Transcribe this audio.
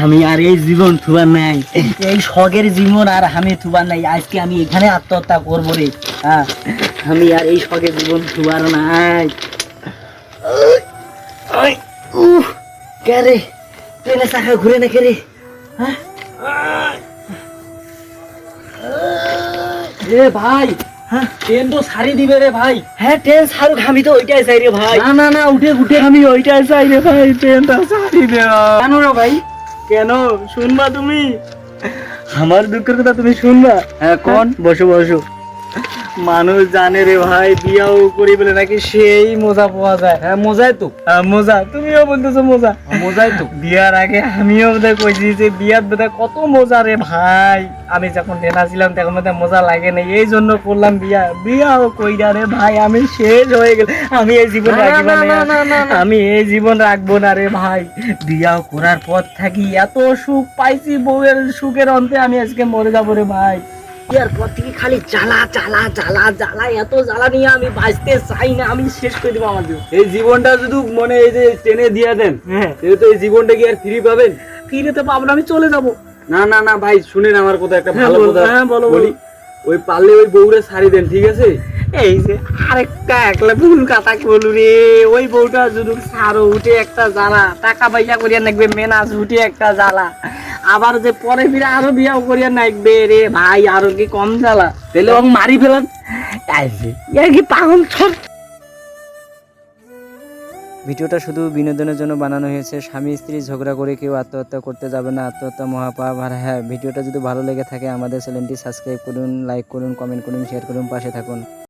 আমি আর এই জীবন থুবার নাই, এই শখের জীবন আর আমি থুবার নাই। আজকে আমি এখানে আত্মহত্যা করবো রে। হ্যাঁ, আমি আর এই শখের জীবন থুবার নাই। কে রে, ট্রেনে চাকা ঘুরে না কে রে? হ্যাঁ এ ভাই, হ্যাঁ ট্রেন তো ছাড়ি দিবে রে ভাই। হ্যাঁ, ট্রেন ছাড়ুক, আমি তো ওইটাই চাই রে ভাই। না না না, উঠে উঠে। আমি ওইটাই চাই রে ভাই, ট্রেনটা ছাড়ি দে। কেন রে ভাই? কেন শুনবা তুমি? আমার দুঃখের কথা তুমি শুনবা? হ্যাঁ কোন, বসো বসো। মানুষ জানে রে ভাই, বিয়াও করি বলে নাকি সেই মজা পাওয়া যায়। হ্যাঁ, মজাই তো। মজা, তুমিও বলতেছো মজা। মজাই তো। বিয়ার আগে আমিও বোধহয় কইছি যে বিয়ার বোধহয় কত মজা রে ভাই। আমি যখন ট্রেনা ছিলাম তখন বোধহয় মজা লাগে না, এই জন্য করলাম বিয়া। বিয়াও কইরা রে ভাই আমি শেষ হয়ে গেল। আমি এই জীবন না, রাখবো না, না, না, না, না। আমি এই জীবন রাখবো না রে ভাই। বিয়াও করার পর থাকি এত সুখ পাইছি, বউয়ের সুখের অন্তে আমি আজকে মরে যাবো রে ভাই। বিয়ার পর থেকে খালি জ্বালা জ্বালা জ্বালা জ্বালা, এত জ্বালা নিয়ে আমি বাঁচতে চাই না, আমি শেষ করে দেবো আমার জীবন। এই জীবনটা যদি মানে এই যে ট্রেনে দিয়ে দেন, হ্যাঁ, তাহলে তো এই জীবনটা কি আর ফিরে পাবেন? ফিরে তো পাবো না, আমি চলে যাবো। না না না ভাই, শুনেন আমার কথা, একটা হ্যাঁ, ভালো বলো, কথা হ্যাঁ, বলো, বলি। বলো। ওই পারলে ওই বউরে ছাড়ি দেন, ঠিক আছে? এই যে আরেকটা একলা ভুল কথা বলু রে, ওই বউটা যদি সারো উঠে একটা জ্বালা, টাকা পয়সা করিয়া নাকবে মেনাজ উঠে একটা জ্বালা, আবার যে পরে ফিরে আরো বিয়াও করিয়া নাকবে রে ভাই, আরো কি কম জ্বালা? তাহলে ও মারি ফেলান। এই যে এর কি পাগল ছোট। ভিডিওটা শুধু বিনোদনের জন্য বানানো হয়েছে। স্বামী স্ত্রী ঝগড়া করে কেউ আত্মহত্যা করতে যাবে না, আত্মহত্যা মহাপাপ। আর হ্যাঁ, ভিডিওটা যদি ভালো লেগে থাকে আমাদের চ্যানেলটি সাবস্ক্রাইব করুন, লাইক করুন, কমেন্ট করুন, শেয়ার করুন, পাশে থাকুন।